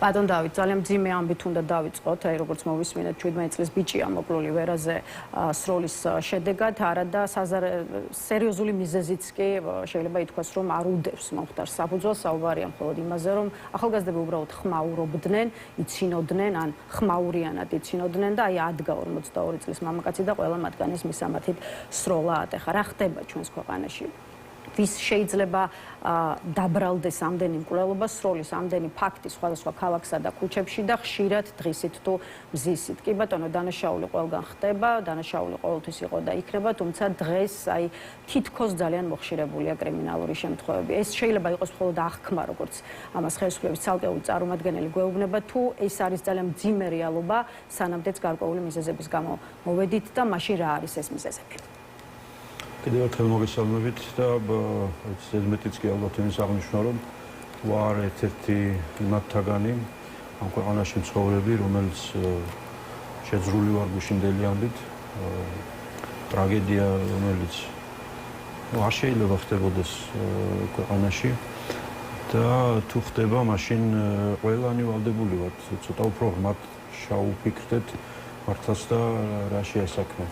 ბატონ დავით, ძალიან მძიმე ამბით უნდა დავიწყოთ, აი როგორც მოვისმინეთ 17 წლის ბიჭია მოკლული ვერაზე სროლის შედეგად, არა და სერიოზული მიზეზიც კი შეიძლება ითქვას, რომ არ უდევს მომხდარს საფუძველს, საუბარია მხოლოდ იმაზე, რომ ახალგაზრდები უბრალოდ ხმაურობდნენ, იცინოდნენ, ან ხმაურიანად იცინოდნენ და აი ადგა 42 წლის მამაკაცი და ყველა მათგანის მისამართით სროლა ატეხა. რა ხდება ჩვენს ქვეყანაში? ვის შეიძლება დაბრალდეს ამდენი მკვლელობა სროლის, ამდენი ფაქტი სხვადასხვა ქალაქსა და ქუჩებში და ხშირად დღისით თუ მზისით. კი ბატონო, დანაშაული ყველგან ხდება, დანაშაული ყოველთვის იყო და იქნება, თუმცა დღეს აი თითქოს ძალიან მოხშირებულია კრიმინალური შემთხვევები. ეს შეიძლება იყოს მხოლოდ აღქმა, როგორც ამას ხელისუფლების ცალკეული წარმომადგენელი გვეუბნება, თუ ეს არის ძალიან მძიმე რეალობა, სანამდეც გარკვეული მიზეზების გამო მოვედით და მაშინ რა არის ეს მიზეზები? კიდევ ერთხელ მოგესალმებით და ზედმეტიც კი ალბათ იმის აღნიშნა, რომ ვარ ერთ-ერთი იმათთაგანი ამ ქვეყანაში მცხოვრები, რომელიც შეძრული ვარ გუშინდელი ამბით. ტრაგედია, რომელიც არ შეიძლება ხდებოდეს ქვეყანაში და თუ ხდება, მაშინ ყველანი ვალდებული ვართ, ცოტა უფრო ღრმად შავუფიქრდეთ მართლაც და რა შეასაქმე.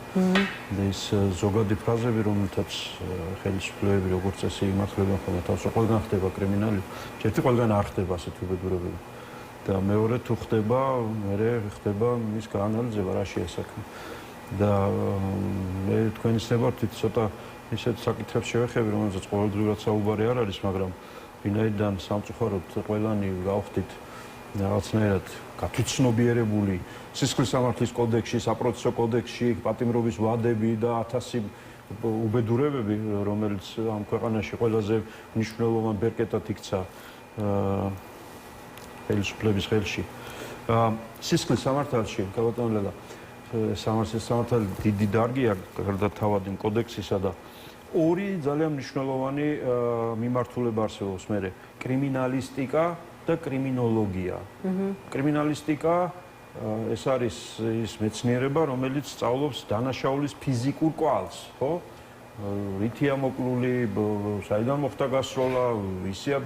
და ის ზოგადი ფრაზები, რომელთაც ხელისუფლებები როგორც წესი იმართლებენ ხოლმე თავს, რომ ყველგან ხდება კრიმინალი, ერთი ყველგან არ ხდება ასეთი უბედურებები. და მეორე თუ ხდება, მერე ხდება მის გაანალიზება რა შეასაქმე. და მე თქვენის ნებართვით ცოტა ისეთ საკითხებს შევეხები, რომელზეც ყოველდღიურად საუბარი არ არის, მაგრამ ვინაიდან სამწუხაროდ ყველანი გავხდით რაღაცნაირად გათვითცნობიერებული სისხლის სამართლის კოდექსში, საპროცესო კოდექსში, პატიმრობის ვადები და 1000 უბედურებები, რომელიც ამ ქვეყანაში ყველაზე მნიშვნელოვან ბერკეტად იქცა ხელისუფლების ხელში. სისხლის სამართალში, ბატონო ლელა, სისხლის სამართალი დიდი დარგია გარდა თავად იმ კოდექსისა და ორი ძალიან მნიშვნელოვანი მიმართულება არსებობს მერე კრიმინალისტიკა და კრიმინოლოგია. კრიმინალისტიკა ეს არის ის მეცნიერება, რომელიც სწავლობს დანაშაულის ფიზიკურ კვალს, ხო? რითია მოკლული, საიდან მოხდა გასროლა, ვისია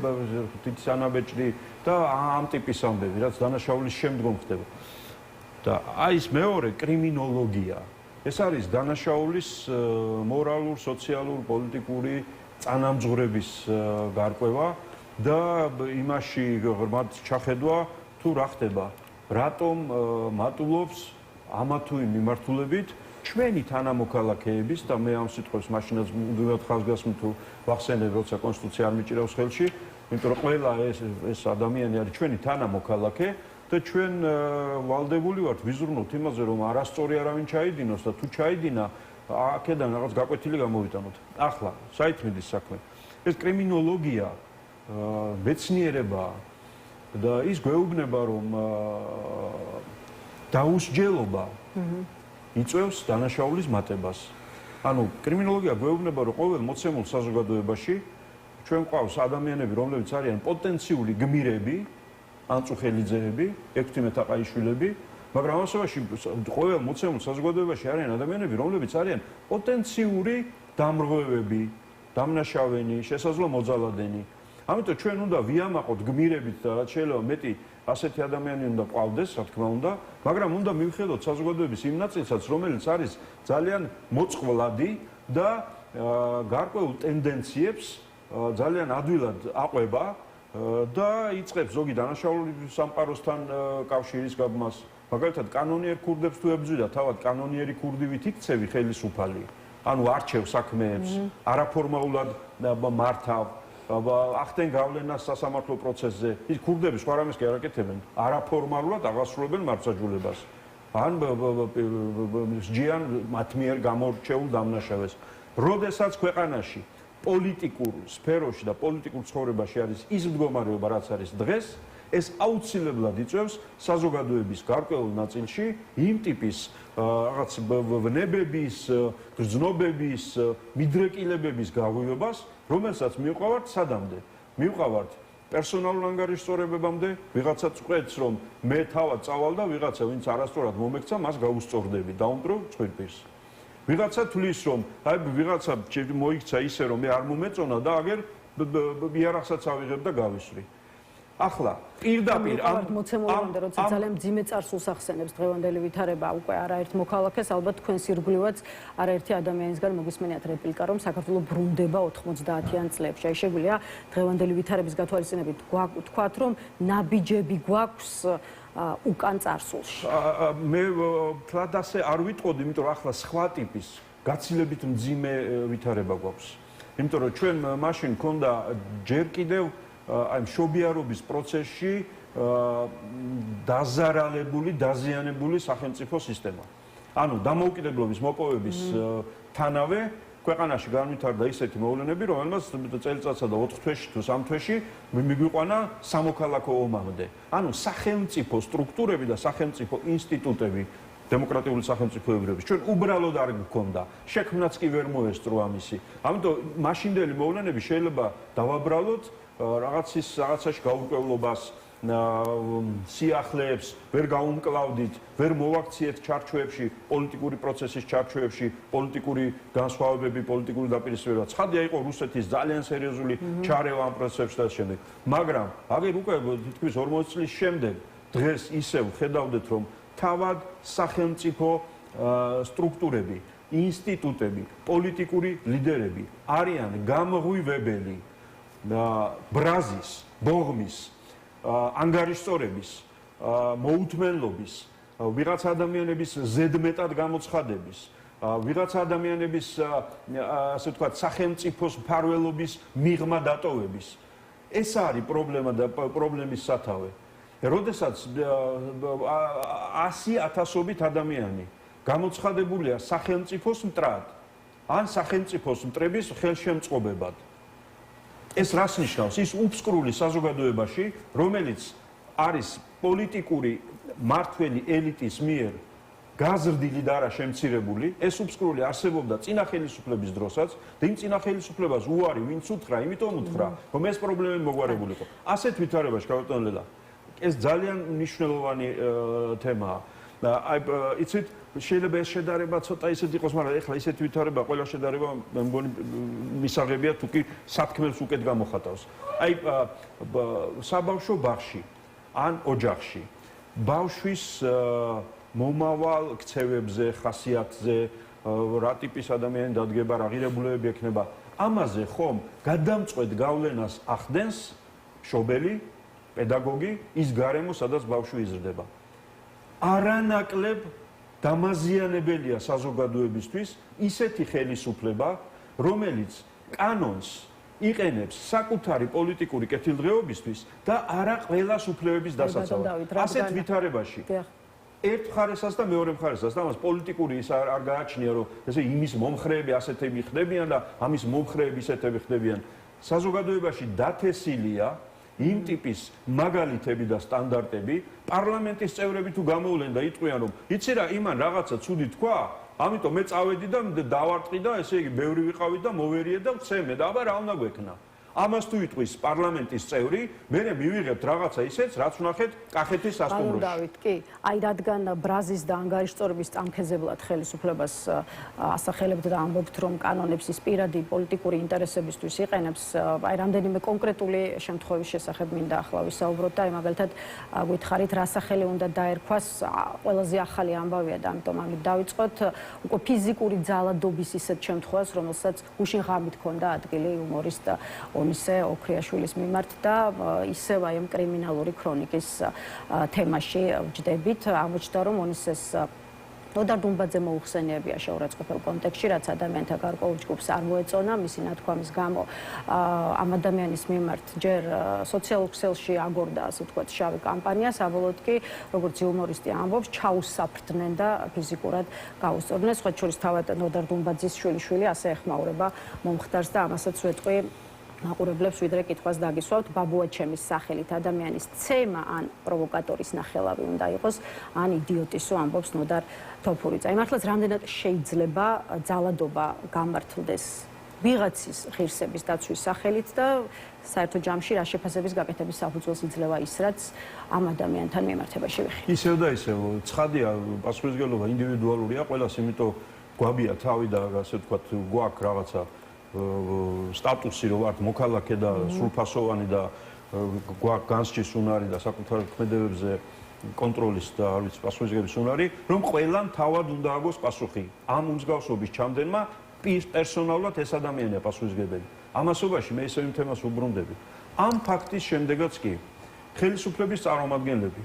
თითის ანაბეჭდი და ამ ტიპის ამბები, რაც დანაშაულის შემდგომ ხდება. და აი ეს მეორე კრიმინოლოგია. ეს არის დანაშაულის მორალურ, სოციალურ, პოლიტიკური წანამძღვრების გარკვევა და იმაში ღრმად ჩახედვა თუ რა ხდება. რატომ მატულობს ამა თუ იმ მიმართულებით ჩვენი თანამოქალაქეების და მე ამ სიტყვებს მაშინაც მუდმივად ხაზგასმით თუ ვახსენებ, როცა კონსტიტუცია არ მიჭირავს ხელში, იმიტომ რომ ყველა ეს ადამიანი არის ჩვენი თანამოქალაქე და ჩვენ ვალდებული ვართ ვიზრუნოთ იმაზე, რომ არასწორი არავინ ჩაიდინოს და თუ ჩაიდინა, აქედან რაღაც გაკვეთილი გამოვიტანოთ. ახლა, საით მიდის საქმე? ეს კრიმინოლოგია მეცნიერება და ის გვეუბნება, რომ დაუსჯელობა იწვევს დანაშაულის მატებას. ანუ კრიმინოლოგია გვეუბნება, რომ ყოველ მოცემულ საზოგადოებაში ჩვენ გვყავს ადამიანები, რომლებიც არიან პოტენციური გმირები, ანწუხელიძეები, 16 თაყაიშვილები, მაგრამ ამასობაში ყოველ მოცემულ საზოგადოებაში არიან ადამიანები, რომლებიც არიან პოტენციური დამრღვევები, დამნაშავენი, შესაძლო მოძალადენი. ამიტომ ჩვენ უნდა ვიამაყოთ გმირებით და რაც შეიძლება მეტი ასეთი ადამიანი უნდა ყავდეს, რა თქმა უნდა, მაგრამ უნდა მივხედოთ საზოგადოების იმ ნაწილსაც, რომელიც არის ძალიან მოწყვლადი და გარკვეულ ტენდენციებს ძალიან ადვილად აყვება და იწყებს ზოგი დანაშაულების სამყაროსთან კავშირის გაბმას. მაგალითად, კანონიერ ქურდებს თუ ებრძვიდა, თავად კანონიერი ქურდივით იქცევი ხელისუფალი, ანუ არჩევ საქმეებს, არაფორმალურად მართავ, ახდენ გავლენას სასამართლო პროცესზე. ის ქურდები სხვა რამეს კი არ აკეთებენ, არაფორმალურად აღასრულებენ მართლმსაჯულებას. ან სჯიან მათ მიერ გამორჩეულ დამნაშავეს. როდესაც ქვეყანაში პოლიტიკურ სფეროში და პოლიტიკურ ცხოვრებაში არის ის მდგომარეობა, რაც არის დღეს, ეს აუცილებლად იწვევს საზოგადოების გარკვეულ ნაწილში იმ ტიპის რაღაც ვნებების, გრძნობების, მიდრეკილებების გაღვივებას, რომელსაც მივყავართ სადამდე? მივყავართ პერსონალურ ანგარიშსწორებებამდე, ვიღაცაც ყვეთს, რომ მე თავად წავალ და ვიღაცა, ვინც არასწორად მომექცა, მას გაუსწორდები, დაუმტრო წყვილპირს. ვიღაცა თulis, რომ აი ვიღაცა მოიქცა ისე, რომ მე არ მომეწონა და აგერ იარაღსაც ავიღებ და გავისვრი. ახლა პირდაპირ ამ მოცემულამდე როცა ძალიან მძიმე წარსულს ახსენებს დღევანდელი ვითარება უკვე არაერთ მოქალაქეს ალბათ თქვენს ირგვლივაც არაერთი ადამიანისგან მოგვისმენიათ რეპლიკა რომ საქართველო ბრუნდება 90-იან წლებში. აი შეგვიძლია დღევანდელი ვითარების გათვალისწინებით ვთქვათ რომ ნაბიჯები გვაქვს უკან წარსულში. მე თლად ასე არ ვიტყოდი, იმიტომ რომ ახლა სხვა ტიპის გაცილებით მძიმე ვითარება გვაქვს. იმიტომ რომ ჩვენ მაშინ ქონდა ჯერ კიდევ აი მშობიარობის პროცესში დაზარალებული, დაზიანებული სახელმწიფო სისტემა. ანუ დამოუკიდებლობის მოპოვების თანავე ქვეყანაში განვითარდა ისეთი მოვლენები, რომელმაც წელიწადსა და 4 თვეში თუ 3 თვეში მიგვიყვანა სამოქალაქო ომამდე. ანუ სახელმწიფო სტრუქტურები და სახელმწიფო ინსტიტუტები დემოკრატიული სახელმწიფოებრების ჩვენ უბრალოდ არ გქონდა. შექმნაც კი ვერ მოესწრო ამისი. ამიტომ მაშინდელი მოვლენები შეიძლება დავაბრალოთ რაღაცაში გაურკვევლობას, სიახლეებს ვერ გაუმკლავდით, ვერ მოვაქციეთ ჩარჩოებში, პოლიტიკური პროცესის ჩარჩოებში, პოლიტიკური განსხვავებები, პოლიტიკური დაპირისპირება. ცხადია იყო რუსეთის ძალიან სერიოზული ჩარევა ამ პროცესებში და შემდეგ. მაგრამ აგერ უკვე თითქმის 40 წლის შემდეგ დღეს ისევ ხედავდეთ რომ თავად სახელმწიფო სტრუქტურები, ინსტიტუტები, პოლიტიკური ლიდერები არიან გამღვივებელი ბრაზის, ბოღმის, ანგარიშწორების, მოუთმენლობის, ვიღაც ადამიანების ზედმეტად გამოცხადების, ვიღაც ადამიანების ასე ვთქვათ სახელმწიფოს მფარველობის მიღმა დატოვების. ეს არის პრობლემა და პრობლემის სათავე. როდესაც 100,000-ობით ადამიანი გამოცხადებულია სახელმწიფოს მტრად ან სახელმწიფოს მტრების ხელშემწყობებად. ეს რას ნიშნავს? ის უბსკრული საზოგადოებაში, რომელიც არის პოლიტიკური მართველი ელიტის მიერ გაზრდილი და არა შემცირებული, ეს უბსკრული არსებობდა წინა ხელისუფლების დროსაც და იმ წინა ხელისუფლებას უარი ვინც უთხრა, იმიტომ უთხრა, რომ ეს პრობლემები მოგვარებულიყო. ასეთ ვითარებაში გავტანელა ეს ძალიან მნიშვნელოვანი თემაა. აი იცით შეიძლება ეს შედარება ცოტა ისეთ იყოს, მაგრამ ეხლა ისეთი ვითარება ყველა შედარება მე მგონი მისაღებია თუ კი სათქმელს უკეთ გამოხატავს. აი საბავშვო ბაღში ან ოჯახში ბავშვის მომავალ ქცევებზე, ხასიათზე, რა ტიპის ადამიანი დადგება, რა ღირებულებები ექნება, ამაზე ხომ გადამწყვეტ გავლენას ახდენს მშობელი, პედაგოგი, ის გარემო, სადაც ბავშვი იზრდება. არანაკლებ დამაზიანებელია საზოგადოებისთვის ისეთი ხელისუფლება, რომელიც კანონს იყენებს საკუთარი პოლიტიკური კეთილდღეობისთვის და არა ყველას უფლებების დასაცავად. ასეთ ვითარებაში ერთ მხარესაც და მეორე მხარესაც და ამას პოლიტიკური ის არ გააჩნია, რომ ესე იმის მომხრეები ასეთები ხდებიან და ამის მომხრეები ისეთები ხდებიან. საზოგადოებაში დათესილია იმ ტიპის მაგალითები და სტანდარტები, პარლამენტის წევრები თუ გამოვლენ და იტყვიან რომ იცი რა, იმან რაღაცა ცუდი თქვა, ამიტომ მე წავედი და დავარტყი და ესე იგი ბევრი ვიყავი და მოვერიე და ვცემე და აბა რა უნდა გვექნა. ამას თუ იტყვის პარლამენტის წევრი, მე მივიღებთ რაღაცა ისეც, რაც ვნახეთ კახეთის სასტუმროში. დავით, კი, აი რადგან ბრაზის და ანგარიშწორების წამქეზებლად ხელისუფლებას ასახელებთ და ამბობთ, რომ კანონებს ის პირადი პოლიტიკური ინტერესებისთვის იყენებს, აი რამდენიმე კონკრეტული შემთხვევის შესახებ მინდა ახლა ვისაუბროთ და აი მაგალითად გითხარით, რა სახელი უნდა დაერქვას, ყველაზე ახალი ამბავია და ამიტომ ამით დავიწყოთ, უკვე ფიზიკური ძალადობის ისეთ შემთხვევას, რომელსაც გუშინ ღამით ჰქონდა ადგილი იუმორისტ ონისე ოქრიაშვილის მიმართ და ისევ აი ამ კრიმინალური ქრონიკის თემაში ვჯდებით. აღმოჩნდა, რომ ონისეს ნოდარ დუმბაძე მოუხსენიებია შეურაცხყოფელ კონტექსტში, რაც ადამიანთა გარკვეულ ჯგუფს არ მოეწონა, მისი ნათქვამის გამო ამ ადამიანის მიმართ ჯერ სოციალურ ქსელში აგორდა, ასე ვთქვათ, შავი კამპანია, საბოლოოდ კი, როგორც იუმორისტი ამბობს, ჩაუსაფრდნენ და ფიზიკურად გაუსწორდნენ. სხვა შორის თავად ნოდარ დუმბაძის შვილიშვილი ასე ეხმაურება მომხდარს და ამასაც ვეტყვი მაყურებლებს ვიდრე კითხვას დაგისვავთ, ბაბუაჩემის სახელით ადამიანის ცემა ან პროვოკატორის ნახელავი უნდა იყოს, ან იდიოტისო ამბობს ნოდარ თოფურიძე. აი მართლაც რამდენად შეიძლება ძალადობა გამართლდეს ვიღაცის ღირსების დაცვის სახელით და საერთო ჯამში რა შეფასების გაკეთების საფუძველს იძლევა ის, რაც ამ ადამიანთან მიმართებაში ვიხილ. ისევ და ისევ, ცხადია, პასუხისმგებლობა ინდივიდუალურია, ყველას, იმიტომ გვაბია თავი და ასე ვთქვათ, გვაქვს რაღაცა სტატუსი, რომ ვართ მოქალაქე და სრულფასოვანი და განსჯის უნარი და საკუთარ ქმედებებზე კონტროლის და არ ვიცი პასუხისმგებლობის უნარი, რომ ყველამ თავად უნდა აგოს პასუხი. ამ უმსგავსობის ჩამდენმა პერსონალურად ეს ადამიანია პასუხისმგებელი. ამასობაში მე ისევ იმ თემას უბრუნდები. ამ ფაქტის შემდეგაც კი ხელისუფლების წარმომადგენლები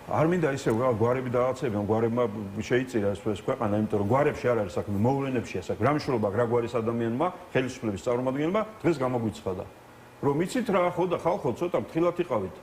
არ მინდა ისევ გვარები და რაღაცები, ამ გვარებმა შეიწირა ეს ქვეყანა, იმიტომ რომ გვარებში არ არის საქმე, მოვლენებშია საქმე. რა მნიშვნელობა რა გვარის ადამიანმა, ხელისუფლების წარმომადგენელმა დღეს გამოგვიცხადა. რომ იცით რა, ხო და ხალხო ცოტა ფრთხილად იყავით.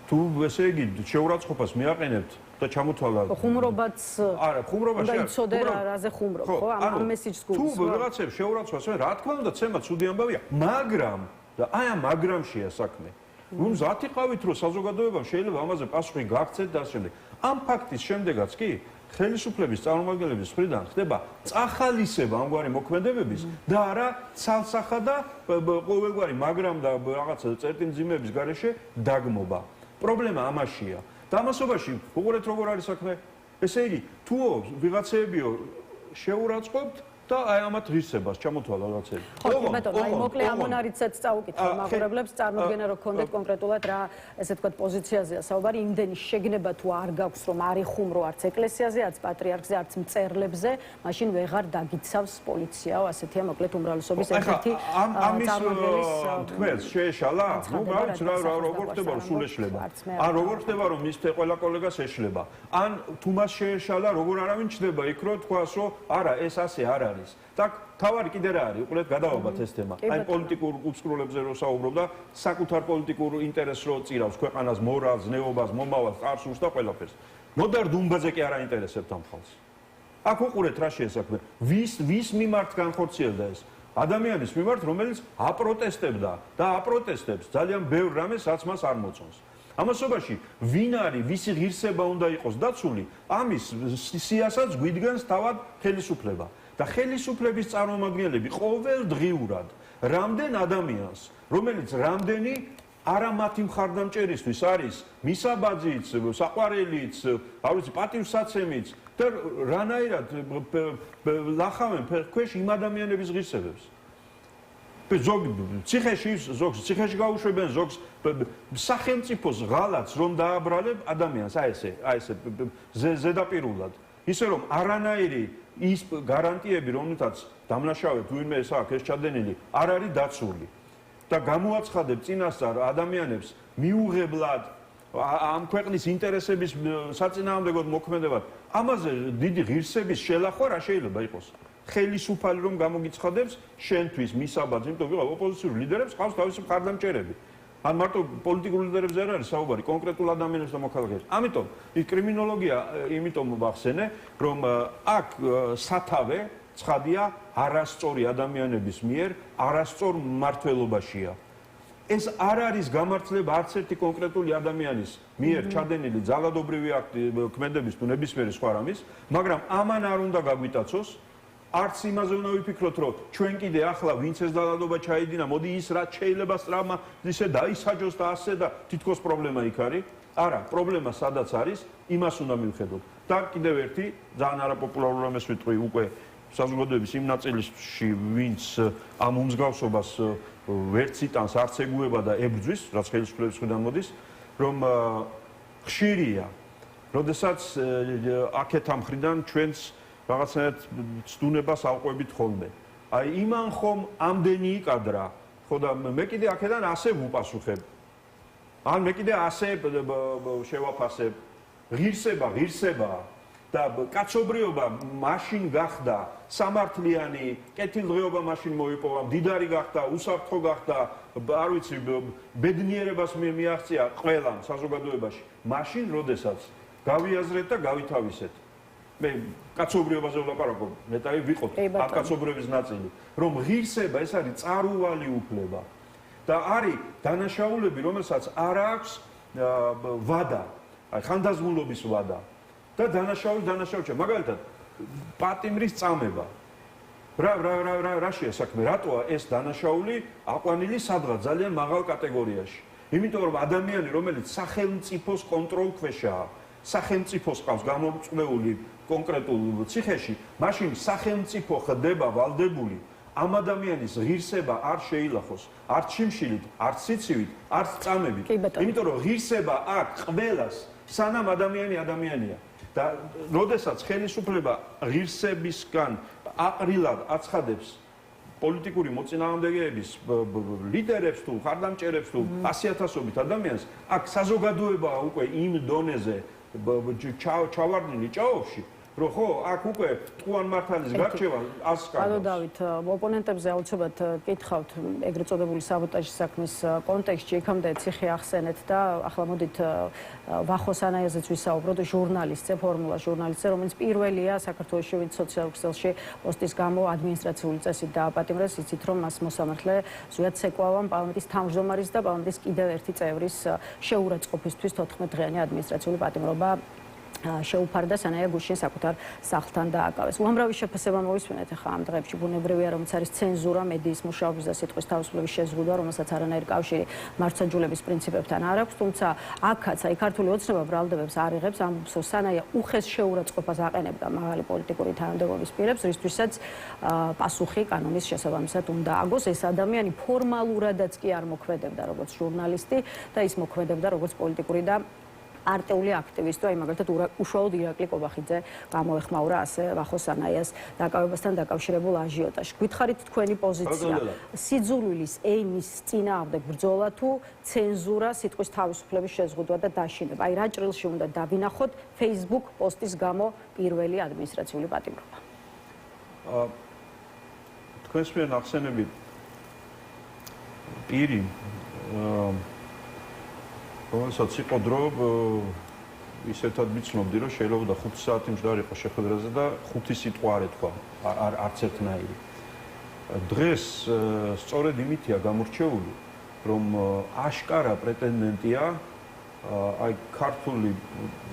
თუ ესე იგი შეურაცხყოფას მიაყენებთ და ჩამოთვალა ხუმრობაც არა, ხუმრობაში არ იცოდე რაზე ხუმრობ, ხო? ამ მესიჯს გულს. თუ ვიღაცებს შეურაცხყოფას, რა თქმა უნდა, ცემა ცუდი ამბავია, მაგრამ და აი ამ მაგრამშია საქმე. რომ ზათიყავით რომ საზოგადოებამ შეიძლება ამაზე პასუხი გაგცეთ და ასე. ამ ფაქტის შემდეგაც კი ხელისუფლების წარმომადგენლების მხრიდან ხდება წახალისება ამგვარი მოქმედებების და არა ცალსახა და ყოველგვარი მაგრამ და რაღაცა წერტილმძიმეების გარეშე დაგმობა. პრობლემა ამაშია. და ამასობაში უყურეთ როგორ არის საქმე. ესე იგი, თუ ვიღაცეებიო შეურაცხყოფთ და აი ამათ ღირსებას ჩამოთვალა რაღაცები. ხო, ბატონო, აი მოკლე ამონარიცაც წაუკითხა მაყურებლებს, წარმოგვიდგენა რომ კონდეთ კონკრეტულად რა, ესე ვთქვათ, პოზიციაზეა საუბარი, იმდენი შეგნება თუ არ გაქვს, რომ არ იხუმრო არც ეკლესიაზე, არც პატრიარქზე, არც მწერლებზე, მაშინ ვეღარ დაგიცავს პოლიციაო, ასეთია მოკლედ უმრავლესობის ერთ-ერთი წარმოადგენლის თქმელს შეეშალა? ნუ გაიც რა როგორ ხდება რომ სულ ეშლება? ან როგორ ხდება რომ მის ყველა კოლეგას ეშლება? ან თუ მას შეეშალა, როგორ არავინ ჩდება იქ რომ თქვას რომ არა, ეს ასე არ არის. და თავარი კიდე რა არის? უყურეთ, გადავაბათ ეს თემა. აი პოლიტიკურ უსწრებლებზე რო საუბრობ და საკუთარ პოლიტიკურ ინტერესს რო წირავს ქვეყანას, მორალს, ნეობას, მომავალს, წარსულს და ყველაფერს. მოდარ დუმბაზე კი არ აინტერესებთ ამ ხალხს. აქ უყურეთ რა შეესაქმე. ვის მიმართ განხორციელდა ეს? ადამიანის მიმართ, რომელიც აპროტესტებდა და აპროტესტებს ძალიან ბევრ რამეს, რაც მას არ მოწონს. ამასობაში ვინ არის, ვისი ღირსება უნდა იყოს დაცული, ამის სიასაც გვიდგენს თავად ხელისუფლება. და ხელისუფლების წარმომადგენლები ყოველდღიურად რამდენ ადამიანს, რომელიც რამდენი არა მათი მხარდამჭერისთვის არის მისაბაძიც, საყვარელიც, არ ვიცი, პატივსაცემიც და რანაირად ლახავენ ქვეშ იმ ადამიანების ღირსებებს. ზოგს ციხეში გაუშვებენ, ზოგს სახელმწიფოს ღალატს რომ დააბრალებ ადამიანს, აი ესე ზედაპირულად. ისე რომ არანაირი ის გარანტიები, რომელთაც დამნაშავედ ვინმე ეს აქვს ეს ჩადენილი, არ არის დაცული. და გამოაცხადებ წინასწარ ადამიანებს მიუღებლად ამ ქვეყნის ინტერესების საწინააღმდეგოდ მოქმედებად. ამაზე დიდი ღირსების შელახვა რა შეიძლება იყოს? ხელისუფალი რომ გამოგიცხადებს შენთვის მისაბაძ, იმიტომ ვიღა ოპოზიციურ ლიდერებს ყავს თავისი მხარდამჭერები. ან მარტო პოლიტიკურ ლიდერებზე არ არის საუბარი, კონკრეტულ ადამიანებს და მოქალაქეებს. ამიტომ ის კრიმინოლოგია იმიტომ ვახსენე, რომ აქ სათავე ცხადია არასწორი ადამიანების მიერ, არასწორ მმართველობაშია. ეს არ არის გამართლება არც ერთი კონკრეტული ადამიანის მიერ ჩადენილი ძალადობრივი აქტი ქმედების თუ ნებისმიერი სხვა რამის, მაგრამ ამან არ უნდა გაგვიტაცოს. არც იმაზე უნდა ვიფიქროთ, რომ ჩვენ კიდე ახლა ვინც ეს ძალადობა ჩაიდინა, მოდი ის რაც შეიძლება სწრაფმა ისე დაისაჯოს და ასე და თითქოს პრობლემა იქ არის. არა, პრობლემა სადაც არის, იმას უნდა მივხედოთ. და კიდევ ერთი ძალიან არაპოპულარული რამეს ვიტყვი უკვე საზოგადოების იმ ნაწილში, ვინც ამ უმსგავსობას ვერც იტანს, არც ეგუება და ებრძვის, რაც ხელისუფლების მხრიდან მოდის, რომ ხშირია, როდესაც აქეთ ამ მხრიდან ჩვენს რაღაცნაირად ცდუნებას ავყვებით ხოლმე. აი იმან ხომ ამდენი იკადრა, ხო და მე კიდე აქედან ასე ვუპასუხებ. ან მე კიდე ასე შევაფასებ. ღირსება და კაცობრიობა მაშინ გახდა სამართლიანი, კეთილდღეობა მაშინ მოიპოვა, მდიდარი გახდა, უსაფრთხო გახდა, არ ვიცი, ბედნიერებას მიაღწია ყველამ საზოგადოებაში. მაშინ, როდესაც გავიაზრეთ და გავითავისეთ. მე კაცობრიობაზე ვლაპარაკობ, მეტარი ვიყოთ ამ კაცობრიობის ნაწილი, რომ ღირსება ეს არის წარუვალი უფლება და არის დანაშაულები, რომელსაც არ აქვს ვადა, აი ხანდაზმულობის ვადა და დანაშაულია, მაგალითად პატიმრის წამება. რა შეასაქმე, რატოა ეს დანაშაული აყვანილი სადღაც ძალიან მაღალ კატეგორიაში? იმიტომ რომ ადამიანი, რომელიც სახელმწიფოს კონტროლქვეშაა, სახელმწიფოს ყავს გამოწვეული კონკრეტულ ციხეში, მაშინ სახელმწიფო ხდება ვალდებული ამ ადამიანის ღირსება არ შეილახოს, არც შიმშილით, არც სიცივით, არც წამებით. იმიტომ რომ ღირსება აქვს ყველას, სანამ ადამიანი ადამიანია. და როდესაც ხელისუფლება ღირსებისგან აყრილად აცხადებს პოლიტიკური მოწინააღმდეგეების ლიდერებს თუ ხარდამჭერებს თუ 100,000-ობით ადამიანს, აქ საზოგადოებაა უკვე იმ დონეზე ჩავარდნილი ჭაობში, რომ ხო, აქ უკვე ტყუან მართალის გარჩევა ასკარავს. ბატონო დავით, ოპონენტებზე აუცილებლად გითხავთ ეგრეთ წოდებული საბოტაჟის საქმის კონტექსტში, იქამდე ციხე ახსენეთ და ახლა მოდით ვახოს ანაიაზეც ვისაუბროთ, ჟურნალისტზე, ფორმულას ჟურნალისტზე, რომელიც პირველია საქართველოში, ვინც სოციალურ ქსელში პოსტის გამო ადმინისტრაციული წესით დააპატიმრეს, იცით რომ მას მოსამართლე ზვიად ცეკვავამ პარლამენტის თავმჯდომარის და პარლამენტის კიდევ ერთი წევრის შეურაცხყოფისთვის 14 დღიანი ადმინისტრაციული პატიმრობა შეუფარდა სანაია გუშინ საკუთარ სახლთან დააკავეს. უამრავი შეფასება მოვისმენთ ახლა ამ დღეებში ბუნებრივია რომ არის ცენზურა, მედიის მუშაობის და სიტყვის თავისუფლების შეზღუდვა, რომელსაც არანაირი კავშირი მართლმსაჯულების პრინციპებთან არ აქვს, თუმცა აქაც აი ქართული ოცნება ბრალდებებს არ იღებს, ამბობს რომ სანაია უხეს შეურაცხყოფას აყენებდა მაღალი პოლიტიკური თანამდებობის პირებს, რისთვისაც პასუხი კანონის შესაბამისად უნდა აგოს. ეს ადამიანი ფორმალურადაც კი არ მოქმედებდა როგორც ჟურნალისტი და ის მოქმედებდა როგორც პოლიტიკური და არტეული აქტივისტი, აი მაგალითად უშუალოდ ირაკლი კობახიძე გამოეხმაურა ასე ვახოს ანაიას დაკავებასთან დაკავშირებულ აჟიოტაჟს. გითხარით თქვენი პოზიცია სიძულვილის ენის წინააღმდეგ ბრძოლა თუ ცენზურა, სიტყვის თავისუფლების შეზღუდვა და დაშინება. აი რა ჭრილში უნდა დავინახოთ Facebook პოსტის გამო პირველი ადმინისტრაციული პატიმრობა. თქვენს მიერ ახსენებით პირი რომელსაც იყო დრო ისეთად ვიცნობდი რომ შეიძლება 5 საათი მჯდარი იყო შეხვედრაზე და 5 სიტყვა არ ეთქვა არც ერთნაირი. დღეს სწორედ იმითია გამორჩეული რომ აშკარა პრეტენდენტია აი ქართული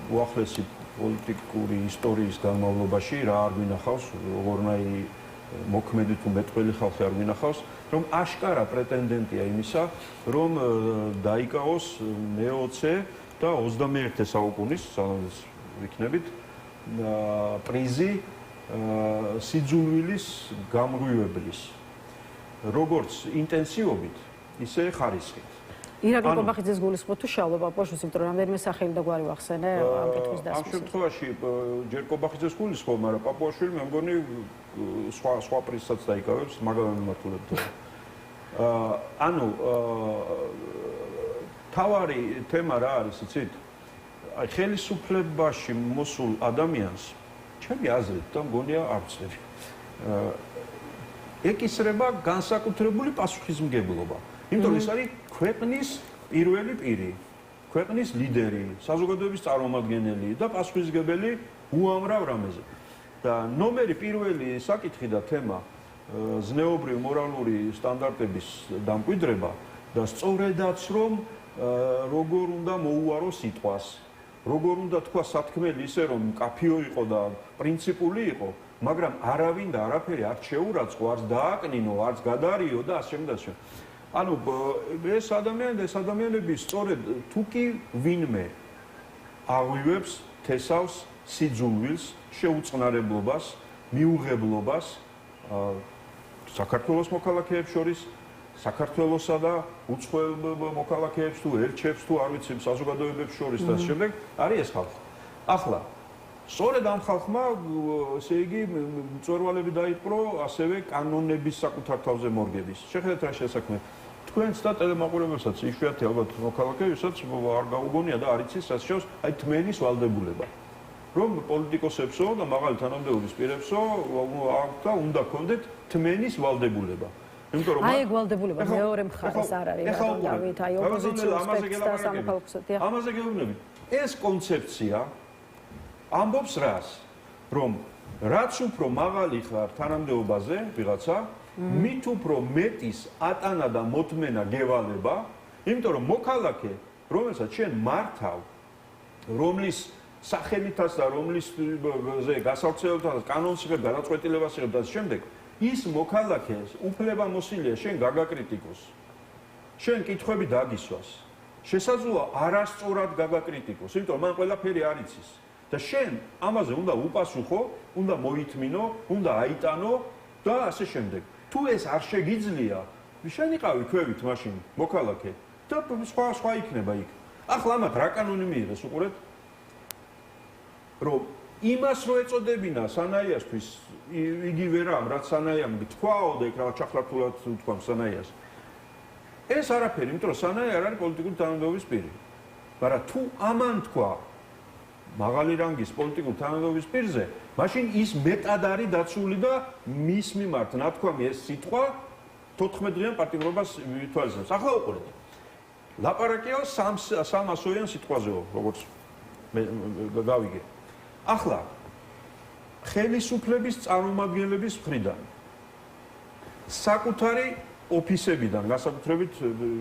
უახლესი პოლიტიკური ისტორიის განმავლობაში რა არ გვინახავს როგორნაირი მოქმედი თუ მეტყველი ხალხი არ გვინახავს რომ აშკარა პრეტენდენტია იმისა რომ დაიკავოს მე-20 და 21 საუკუნის სანამ ვიქნებით პრიზი სიძულვილის გამრუიებლის როგორც ინტენსივობით ისე ხარისხით. ირაკლი კობახიძეს გულისხმობ თუ შალვა პაპუაშვილს, იმიტომ რომ რამდენიმე სახელი და გვარი ვახსენე ამ კითხვის დასმის. ამ შემთხვევაში ჯერ კობახიძეს გულისხმობ, მაგრამ პაპუაშვილი მე მგონი სხვა პრიზსაც დაიკავებს, მაგრამ მიმართულებთ. ანუ თავარი თემა რა არის, იცით? აი ხელისუფლებაში მოსულ ადამიანს, ჩემი აზრით და მგონია არ ვწევი. ეკისრება განსაკუთრებული პასუხისმგებლობა. იმიტომ რომ ეს არის ქვეყნის პირველი პირი, ქვეყნის ლიდერი, საზოგადოების წარმომადგენელი და პასუხისმგებელი უამრავ რამეზე. და ნომერი პირველი საკითხი და თემა ზნეობრივი მორალური სტანდარტების დამკვიდრება და სწორედაც რომ როგორ უნდა მოუარო სიტყვას, როგორ უნდა თქვა სათქმელი ისე რომ კაფიო იყო და პრინციპული იყო, მაგრამ არავინ და არაფერი არ შეურაცხო, არც დააკნინო, არც გადარიო და ასე შემდეგ. ანუ ეს ადამიანები სწორედ თუ კი ვინმე აღვივებს თესავს სიძულვილს, შეუწყნარებლობას, მიუღებლობას საქართველოს მოქალაქეებს შორის, საქართველოსა და უცხოელ მოქალაქეებს თუ ელჩებს თუ არ ვიცი საზოგადოებებს შორის და შემდეგ არის ეს ხალხი. ახლა სწორედ ამ ხალხმა ესე იგი მწვერვალები დაიპყრო ასევე კანონების საკუთარ თავზე მორგების. შეხედეთ რა შესაქმე. თქვენს და ტელემაყურებელსაც იშვიათი ალბათ მოქალაქეებსაც არ გაუგონია და არ იცის რაც შეავს აი თმენის ვალდებულება. რომ პოლიტიკოსებსო და მაღალი თანამდებობის პირებსო და უნდა გქონდეთ თმენის ვალდებულება. იმიტომ რომ აი ეგ ვალდებულება მეორე მხარეს არ არის დავით, აი ოპოზიციის სპექტრს და სამოქალაქო. ამაზე გეუბნებით. ეს კონცეფცია ამბობს რას? რომ რაც უფრო მაღალი ხარ თანამდებობაზე ვიღაცა, მით უფრო მეტის ატანა და მოთმენა გევალება, იმიტომ რომ მოქალაქე, რომელსაც შენ მართავ, რომლის სახელითაც და რომლის გასავრცელებთან კანონს იღებ, გადაწყვეტილებას იღებ და შემდეგ ის მოქალაქეს უფლებამოსილია შენ გაგაკრიტიკოს. შენ კითხვები დაგისვას. შესაძლოა არასწორად გაგაკრიტიკოს, იმიტომ რომ მან ყველაფერი არ იცის. და შენ ამაზე უნდა უპასუხო, უნდა მოითმინო, უნდა აიტანო და ასე შემდეგ. თუ ეს არ შეგიძლია, შენ იყავი ქვევით მაშინ მოქალაქე და სხვა იქნება იქ. ახლა ამათ რა კანონი მიიღეს უყურეთ? რომ იმას რო ეწოდებინა სანაიასთვის იგივე რამ, რაც სანაიამ თქვაო და იქ რა ჩახლართულად თქვა სანაიას. ეს არაფერი, იმიტომ რომ სანაი არ არის პოლიტიკური თანამდებობის პირი. მაგრამ თუ ამან თქვა მაღალი რანგის პოლიტიკურ თანამდებობის პირზე, მაშინ ის მეტად არის დაცული და მის მიმართ ნათქვამი ეს სიტყვა 14-დღიან პატიმრობას ითვალისწინებს. ახლა უყურეთ. ლაპარაკია 300-იან სიტყვაზეო, როგორც მე გავიგე. ახლა ხელისუფლების წარმომადგენლების მხრიდან საკუთარი ოფისებიდან, განსაკუთრებით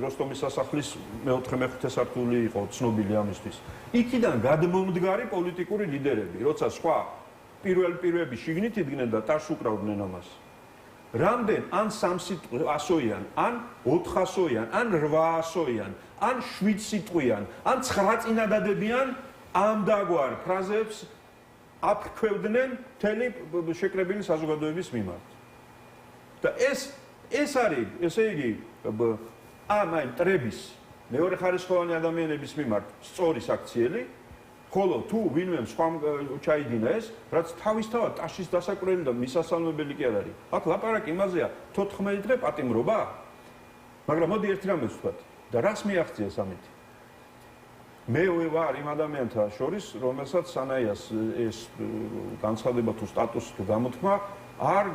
როსტომის სასახლის მე-4-მე-5 სართული იყო ცნობილი ამისთვის. იქიდან გადმომდგარი პოლიტიკური ლიდერები, როცა სხვა პირველი შიგნით იდგნენ და ტარს უკრავდნენ ამას. რამდენ ან 300-იან, ან 400-იან, ან 800-იან, ან 7 სიტყვიან, ან 9 წინადადებიან ამ დაგვარ ფრაზებს აფრქვევდნენ მთელი შეკრებილი საზოგადოების მიმართ. და ეს არის, ესე იგი, ამ მტრების მეორე ხარისხოვანი ადამიანების მიმართ სწორი საქციელი, ხოლო თუ ვინმე სხვა ჩაიდინა ეს, რაც თავისთავად ტაშის დასაკვირველი და მისასალმებელი კი არ არის. აქ ლაპარაკი იმაზეა, 14 დღე პატიმრობა, მაგრამ მოდი ერთი რამე ვთქვათ და რას მიაღწიეს ამით? მე ვარ იმ ადამიანთა შორის, რომელსაც სანაიას ეს განცხადება თუ სტატუსი თუ გამოთქმა არ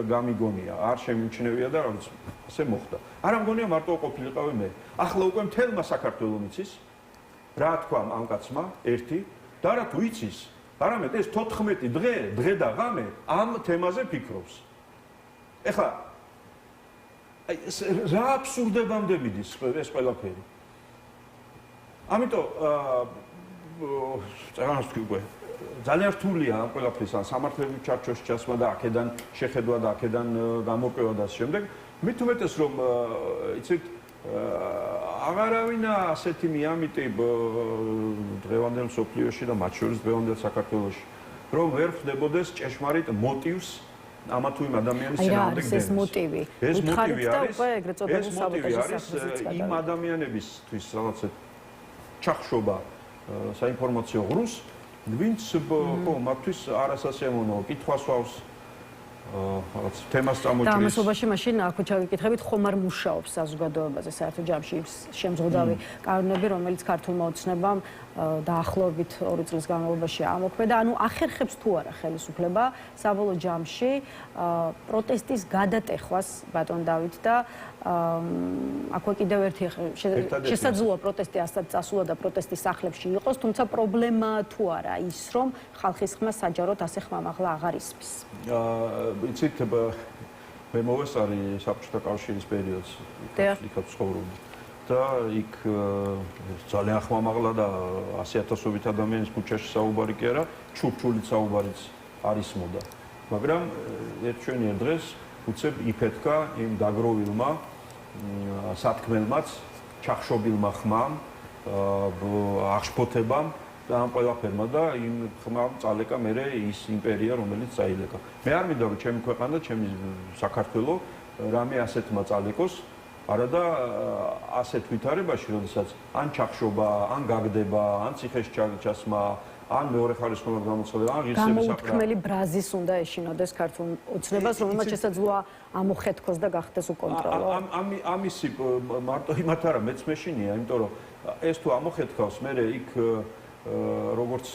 გამიგონია, არ შემიმჩნევია და რაღაც ასე მოხდა. არ ამგონია მარტო ყოფილიყავი მე. ახლა უკვე მთელმა საქართველოს იცის რა თქვა ამ კაცმა ერთი და რა თუ იცის, არამედ ეს 14 დღე და ღამე ამ თემაზე ფიქრობს. ეხლა რა აბსურდებამდე მიდის ეს ყველაფერი. ამიტომ წაღანასთქვი უკვე ძალიან რთულია ამ ყველაფრის ან სამართლების ჩარჩოში ჩასმა და აქედან შეხედვა და აქედან გამოკევა და შემდეგ. მით უმეტეს რომ იცით აღარავინა ასეთი მიამიტი დღევანდელ მსოფლიოში და მათ შორის დღევანდელ საქართველოში რომ ვერ ხდებოდეს ჭეშმარიტ მოტივს ამა თუ იმ ადამიანის წინააღმდეგ დენის. ეს მოტივი. ეს მოტივი არის უკვე ეგრეთ წოდებული საბოტაჟის იმ ადამიანებისთვის რაღაცა ჩახშობა საინფორმაციო ღრუს, ვინც მათთვის არასასიამოვნოა კითხვასვავს რაღაც თემას წამოჭრის. და ამასობაში მაშინ აქვე ჩავიკითხებით, ხომ არ მუშაობს საზოგადოებაზე საერთო ჯამში შემზღუდავი კანონები, რომელიც ქართულმა ოცნებამ დაახლოებით 2 წლის განმავლობაში ამოქმედა. ანუ ახერხებს თუ არა ხელისუფლება საბოლოო ჯამში პროტესტის გადატეხვას ბატონ დავით და აქვე კიდევ ერთი შესაძლოა პროტესტი ასად წასულა და პროტესტი სახლებში იყოს, თუმცა პრობლემა თუ არა ის, რომ ხალხის ხმა საჯაროდ ასე ხმამაღლა აღარ ისმის. იცით, მე მოვესწარი საბჭოთა კავშირის პერიოდს, იქაც ცხოვრობდი. და იქ ძალიან ხმამაღლა და 100,000-ობით ადამიანის ქუჩაში საუბარი კი არა, ჩურჩულით საუბარიც არ ისმოდა. მაგრამ ერთშვენიერ დღეს უცებ იფეთქა იმ დაგროვილმა სათქმელმაც, ჩახშობილმა ხმამ, აღშფოთებამ და ამ ყველაფერმა და იმ ხმამ წალეკა მერე ის იმპერია, რომელიც წაილეკა. მე არ მინდა რომ ჩემი ქვეყანა, ჩემი საქართველო რამე ასეთმა წალეკოს, არა და ასეთ ვითარებაში, როდესაც ან ჩახშობა, ან გაგდება, ან ციხეში ჩასმა, ან მეორე ხარისხოვანი გამოცხადება, ან ღირსების აპრა. გამოუთქმელი ბრაზის უნდა ეშინოდეს ქართულ ოცნებას, რომელმაც შესაძლოა ამოხეთქოს და გახდეს უკონტროლო. ამისი მარტო იმათ არა, მეც მეშინია, იმიტომ რომ ეს თუ ამოხეთქავს, მე იქ როგორც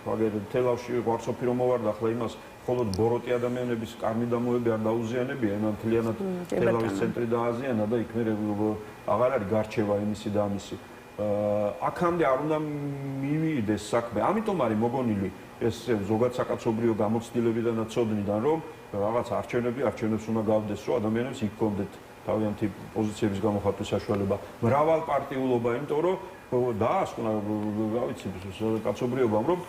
აგერ თელავში ვარსოფი რომ მოვარდა, ახლა იმას მხოლოდ ბოროტი ადამიანების კარმიდამოები არ დაუზიანებია, იმან მთლიანად თელავის ცენტრი დააზიანა და იქ მე აღარ არის გარჩევა იმისი და ამისი. აქამდე არ უნდა მივიდეს საქმე. ამიტომ არის მოგონილი ეს ზოგად საკაცობრიო გამოცდილებიდანაც ცოდნიდან, რომ რაღაც არჩევნებს უნდა გავდეს, რომ ადამიანებს იქ კონდეთ თავიანთი პოზიციების გამოხატვის საშუალება. მრავალპარტიულობა, იმიტომ რომ დაასკვნა, რა ვიცი, კაცობრიობამ, რომ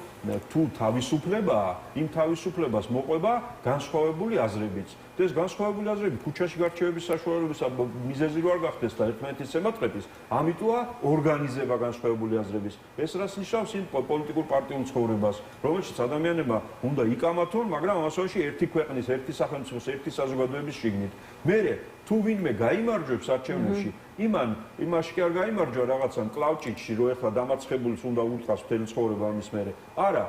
თუ თავისუფლებაა, იმ თავისუფლებას მოყვება განსხვავებული აზრებიც. და ეს განსხვავებული აზრები ქუჩაში გარჩევების საშუალებისა მიზეზი რო არ გახდეს და ერთმანეთის ზემოწყვეტის, ამიტოა ორგანიზება განსხვავებული აზრების. ეს რას ნიშნავს იმ პოლიტიკურ პარტიულ ცხოვრებას, რომელშიც ადამიანებმა უნდა იკამათონ, მაგრამ ამასობაში ერთი ქვეყნის, ერთი სახელმწიფოს, ერთი საზოგადოების შიგნით. მერე თუ ვინმე გაიმარჯვებს არჩევნებში, იმაში კი არ გაიმარჯვა რაღაცა კლავჭიჩში, რომ ეხლა დამარცხებულს უნდა უთხრას მთელი ცხოვრება ამის მერე. არა,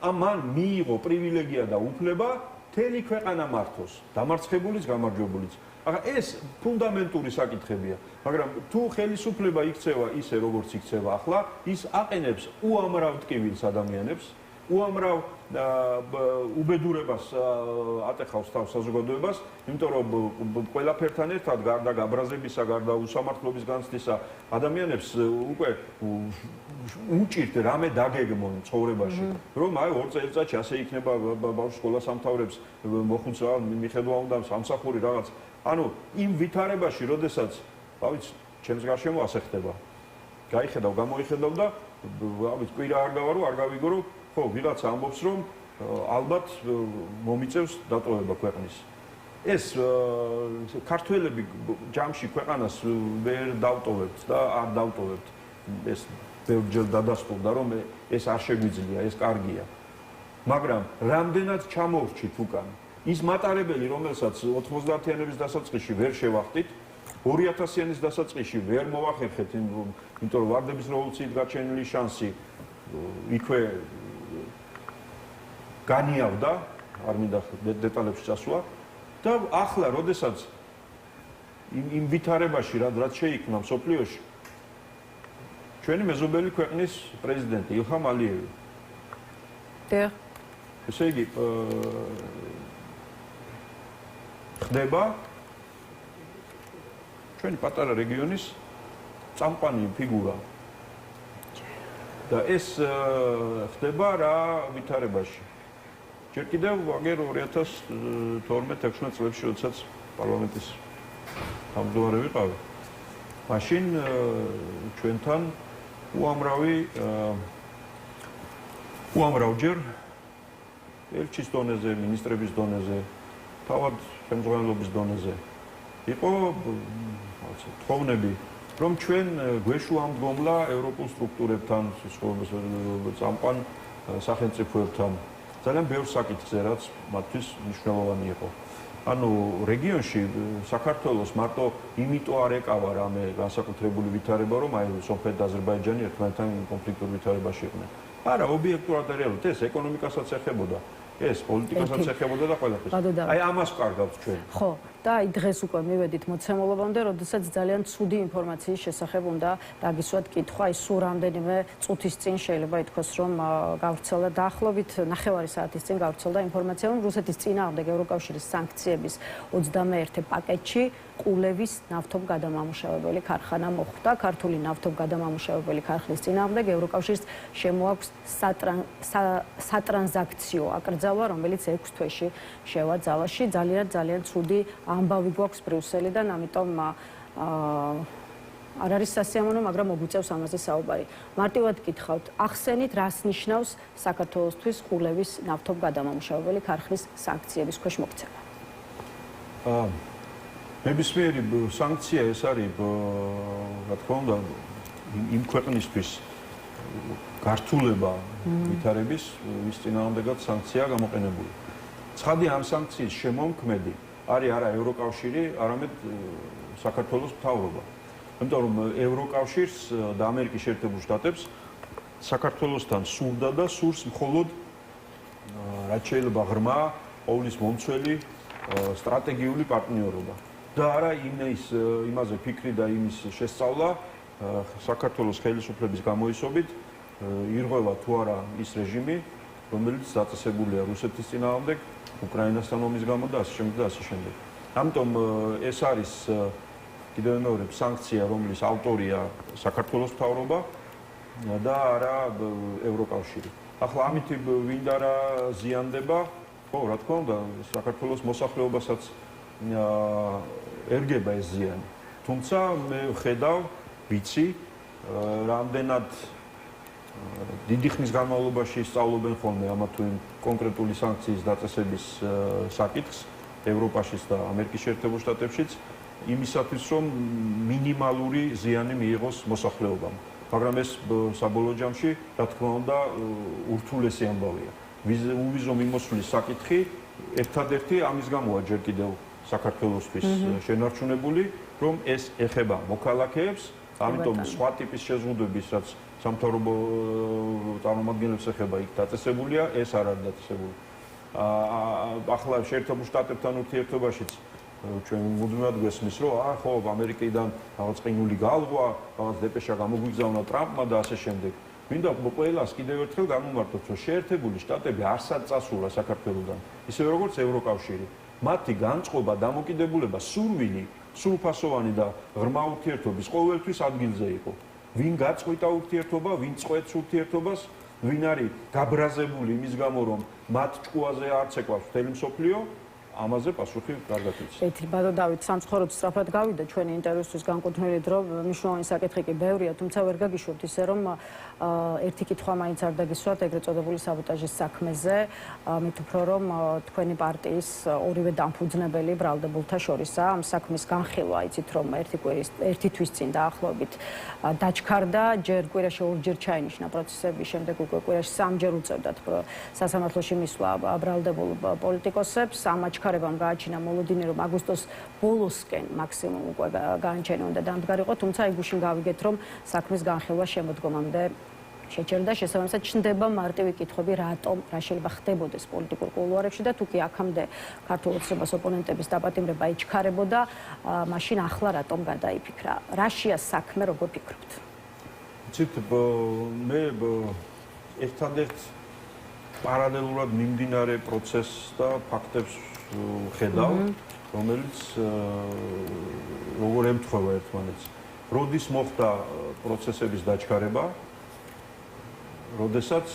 მან მიიღო პრივილეგია და უფლება მთელი ქვეყანა მართოს, დამარცხებულიც, გამარჯვებულიც. ახლა ეს ფუნდამენტური საკითხებია, მაგრამ თუ ხელისუფლება იქცევა ისე, როგორც იქცევა ახლა, ის აყენებს უამრავ ტკივილს ადამიანებს, უამრავ უბედურებას ატეხავს თავს საზოგადოებას, იმიტომ რომ ყველაფერთან ერთად გარდა გაბრაზებისა, გარდა უსამართლობის განცდისა, ადამიანებს უკვე უჭირთ რამე დაგეგმონ ცხოვრებაში, რომ აი 2 წელიწადში ასე იქნება ბავშვი სკოლას ამთავრებს, მოხუც რა მიხედვა უნდა სამსახური რაღაც. ანუ იმ ვითარებაში, როდესაც, რა ვიცი, ჩემს გარშემო ასე ხდება. გაიხედავ, გამოიხედავ და რა ვიცი, კვირა არ გავარო, არ გავიგორო, ხო, ვიღაცა ამბობს, რომ ალბათ მომიწევს დატოვება ქვეყნის. ეს ქართველები ჯამში ქვეყანას ვერ დავტოვებთ და არ დავტოვებთ. ეს ბევრჯერ დადასტურდა, რომ ეს არ შეგვიძლია, ეს კარგია. მაგრამ რამდენად ჩამოვრჩით უკან? ის მატარებელი, რომელსაც 90-იანების დასაწყისში ვერ შევახტით, 2000-იანის დასაწყისში ვერ მოვახერხეთ, იმიტომ რომ ვარდების რევოლუციით გაჩენილი შანსი იქვე განიავდა, არ მინდა დეტალებში წასვლა და ახლა, როდესაც იმ ვითარებაში რაც შეიქმნა მსოფლიოში, ჩვენი მეზობელი ქვეყნის პრეზიდენტი ილჰამ ალიევი. დიახ. ესე იგი, ხდება ჩვენი პატარა რეგიონის წამყვანი ფიგურა. და ეს ხდება რა ვითარებაში. ჯერ კიდევ აგერ 2012-16 წლებში, როდესაც პარლამენტის თავმჯდომარე ვიყავი, მაშინ ჩვენთან უამრავჯერ ელჩის დონეზე, მინისტრების დონეზე, თავად ხელმძღვანელობის დონეზე იყო თხოვნები, რომ ჩვენ გვეშუამდგომლა ევროპულ სტრუქტურებთან, წამყვან სახელმწიფოებთან, ძალიან ბევრ საკითხზე, რაც მათთვის მნიშვნელოვანი იყო. ანუ რეგიონში საქართველოს მარტო იმიტომ არ ეკავა რამე განსაკუთრებული ვითარება, რომ აი სომხეთი და აზერბაიჯანი ერთმანეთთან კონფლიქტურ ვითარებაში იყვნენ. არა, ობიექტურად და რეალურად ეს ეკონომიკასაც ეხებოდა, ეს პოლიტიკასაც ეხებოდა და ყველაფერს. აი ამას ვკარგავთ ჩვენ. ხო, და აი დღეს უკვე მივედით მოცემულობამდე, როდესაც ძალიან ცუდი ინფორმაციის შესახებ უნდა დაგისვათ კითხვა, აი სულ რამდენიმე წუთის წინ შეიძლება ითქვას, რომ გავრცელდა დაახლოებით 9 საათის წინ გავრცელდა ინფორმაცია, რომ რუსეთის წინააღმდეგ ევროკავშირის სანქციების 21 პაკეტში ყულევის ნავთობგადამამუშავებელი ქარხანა მოხვდა. ქართული ნავთობგადამამუშავებელი ქარხნის წინააღმდეგ ევროკავშირს შემოაქვს სატრანზაქციო აკრძალვა, რომელიც 6 თვეში შევა ძალაში. ძალიან ცუდი ამბავი გვაქვს ბრიუსელიდან, ამიტომ არ არის სასიამოვნო, მაგრამ მოგვიწევს ამაზე საუბარი. მარტივად გითხავთ, ახსენით, რას ნიშნავს საქართველოსთვის ყულევის ნავთობგადამამუშავებელი ქარხნის სანქციების ქვეშ მოქცევა? ნებისმიერი სანქცია ეს არის, რა თქმა უნდა, იმ ქვეყნისთვის გართულება ვითარების, ვის წინააღმდეგაც სანქციაა გამოყენებული. ცხადი ამ სანქციის შემომქმედი არის არა ევროკავშირი, არამედ საქართველოს მთავრობა. იმიტომ რომ ევროკავშირს და ამერიკის შეერთებულ შტატებს საქართველოსთან სურდა და სურს მხოლოდ რაც შეიძლება ღრმა, ყოვლის მომცველი სტრატეგიული პარტნიორობა. და არა იმაზე ფიქრი და იმის შესწავლა საქართველოს ხელისუფლების გამოისობით ირღვევა თუ არა ის რეჟიმი, რომელიც დაწესებულია რუსეთის წინააღმდეგ, უკრაინასთან ომის გამო და ასე შემდეგ და ასე შემდეგ. ამიტომ ეს არის კიდევ მეორე სანქცია, რომლის ავტორია საქართველოს მთავრობა და არა ევროკავშირი. ახლა ამით ვინ და რა ზიანდება? ხო, რა თქმა უნდა, საქართველოს მოსახლეობასაც ერგება ეს ზიანი. თუმცა მე ხედავ, ვიცი, რამდენად დიდი ხნის განმავლობაში სწავლობენ ხოლმე ამა თუ იმ კონკრეტული სანქციის დაწესების საკითხს ევროპაშიც და ამერიკის შეერთებულ შტატებშიც იმისათვის რომ მინიმალური ზიანი მიიღოს მოსახლეობამ. მაგრამ ეს საბოლოო ჯამში რა თქმა უნდა ურთულესი ამბავია. უვიზო მიმოსვლის საკითხი ერთადერთი ამის გამოა ჯერ კიდევ საქართველოსთვის შენარჩუნებული, რომ ეს ეხება მოქალაქეებს, ამიტომ სხვა ტიპის შეზღუდვების, რაც სამთავრობო წარმომადგენლებს ეხება, იქ დაწესებულია, ეს არ არის დაწესებული. ახლა შეერთებულ შტატებთან ურთიერთობაშიც ჩვენ მუდმივად გვესმის, რომ ხო, ამერიკიდან რაღაც ყინული გაალღვა, რაღაც დეპეშა გამოგვიგზავნა ტრამპმა და ასე შემდეგ. მინდა ყველას კიდევ ერთხელ გამომართოთ, რომ შეერთებული შტატები არსად წასულა საქართველოსთან, ისევე როგორც ევროკავშირი. მათი განწყობა, დამოკიდებულება, სურვილი, სრულფასოვანი და ღრმა ურთიერთობის ყოველთვის ადგილზე იყო. ვინ გაწყვიტა ურთიერთობა, ვინ წყვეტს ურთიერთობას, ვინ არის გაბრაზებული იმის გამო, რომ მათ ჭკუაზე არ ცეკვავს მთელი მსოფლიო, ამაზე პასუხი კარგად იცის. ეთრი ბატონო დავით, სამწუხაროდ სწრაფად გავიდა ჩვენი ინტერვიუსთვის განკუთვნილი დრო, მნიშვნელოვანი საკითხი კი ბევრია, თუმცა ვერ გაგიშვებთ ისე რომ ერთი კითხვა მაინც არ დაგისვათ ეგრეთ წოდებული საბოტაჟის საქმეზე, მით უფრო რომ თქვენი პარტიის ორივე დამფუძნებელი ბრალდებულთა შორისაა ამ საქმის განხილვა, იცით რომ ერთი თვის წინ დაახლოებით დაჩქარდა, ჯერ კვირაში ორჯერ ჩაინიშნა პროცესები, შემდეგ უკვე კვირაში სამჯერ უწევდათ სასამართლოში მისვლა ბრალდებულ პოლიტიკოსებს, ამაჩქარებამ გააჩინა მოლოდინი რომ აგვისტოს ბოლოსკენ მაქსიმუმ უკვე განჩენი უნდა დამდგარიყო, თუმცა აი გუშინ გავიგეთ რომ საქმის განხილვა შემოდგომამდე შეჩერდა, შესაბამისად ჩნდება მარტივი კითხვები, რატომ, რა შეიძლება ხდებოდეს პოლიტიკურ კულუარებში და თუ კი აქამდე ქართულ ოცნებას ოპონენტების დაპატიმრება იჩქარებოდა, მაშინ ახლა რატომ გადაიფიქრა? რაშია საქმე, როგორ ფიქრობთ? იცით, მე ერთადერთ პარალელურად მიმდინარე პროცესს და ფაქტებს ხედავ, რომელიც როგორ ემთხვევა ერთმანეთს. როდის მოხდა პროცესების დაჩქარება? როდესაც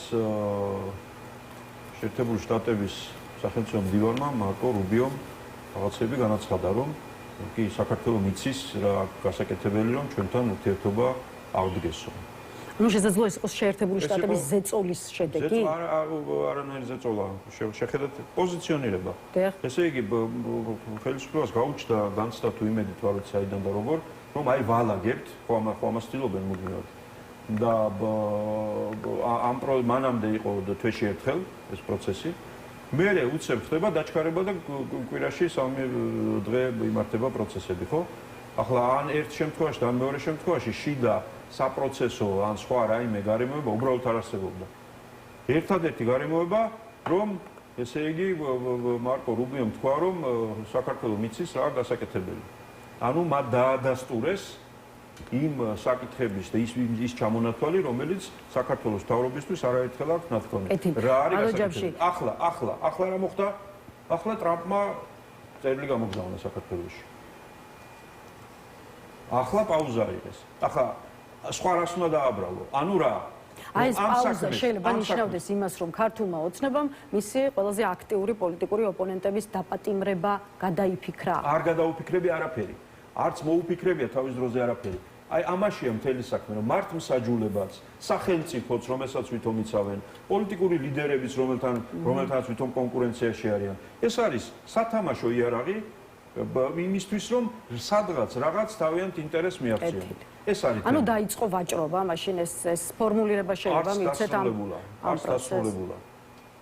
შეერთებული შტატების სახელმწიფო მდივანმა მარკო რუბიომ რაღაცები განაცხადა, რომ კი საქართველოს მიცის რა გასაკეთებელი, რომ ჩვენთან ურთიერთობა აღდგესო. Ну, შესაძლოა ეს იყოს შეერთებული შტატების ზეწოლის შედეგი? არანაირი ზეწოლა, შეხედათ პოზიციონირება. ესე იგი, ხელისუფლებას გაუჩნდა განცდა თუ იმედით ვარ ვიცი საიდან და როგორ, რომ აი ვალაგებთ, ხო ამას ცდილობენ მუდმივად. და მანამდე იყო თვეში ერთხელ ეს პროცესი. მერე უცებ ხდება დაჩქარება და კვირაში 3 დღე იმართება პროცესები, ხო? ახლა ან ერთ შემთხვევაში და ან მეორე შემთხვევაში შიდა საპროცესო ან სხვა რაიმე გარემოება უბრალოდ არ არსებობდა. ერთადერთი გარემოება, რომ ესე იგი მარკო რუბიომ თქვა, რომ საქართველოს მიცის რა გასაკეთებელი. ანუ მათ დაადასტურეს იმ საკითხების და ის ჩამონათვალი, რომელიც საქართველოს მთავრობისთვის არაერთხელ აქვს ნათქვამი. რა არის გასაკეთებელი? ახლა რა მოხდა? ახლა ტრამპმა წერილი გამოგზავნა საქართველოში. ახლა პაუზა არის. ახლა სხვა რას უნდა დააბრალო? ანუ რა? აი ეს პაუზა შეიძლება ნიშნავდეს იმას, რომ ქართულმა ოცნებამ მისი ყველაზე აქტიური პოლიტიკური ოპონენტების დაპატიმრება გადაიფიქრა. არ გადაუფიქრები არაფერი. არც მოუფიქრებია თავის დროზე არაფერი. აი ამაშია მთელი საქმე, რომ მართლმსაჯულებაც, სახელმწიფოც, რომელსაც ვითომ იცავენ, პოლიტიკური ლიდერებიც, რომელთანაც ვითომ კონკურენციაში არიან. ეს არის სათამაშო იარაღი იმისთვის, რომ სადღაც რაღაც თავიანთ ინტერესს მიაღწიონ. ეს არის. ანუ დაიწყო ვაჭრობა, მაშინ ეს ფორმულირება შეიძლება მიცეთ ამ პროცესს.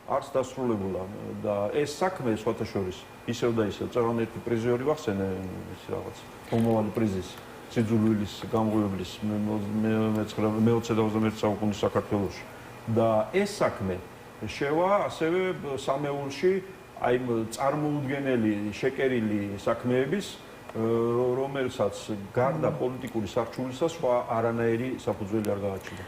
არც დასრულებულა და ეს საქმე სხვათა შორის ისევ და ისევ წარვანერთი პრიზიორი ვახსენე ის რაღაც მომავალი პრიზის სიძულვილის გამღვივებლის მე-21 საუკუნის საქართველოში და ეს საქმე შევა ასევე სამეულში აი წარმოუდგენელი შეკერილი საქმეების რომელსაც გარდა პოლიტიკური სარჩულისა სხვა არანაირი საფუძველი არ გააჩნდა.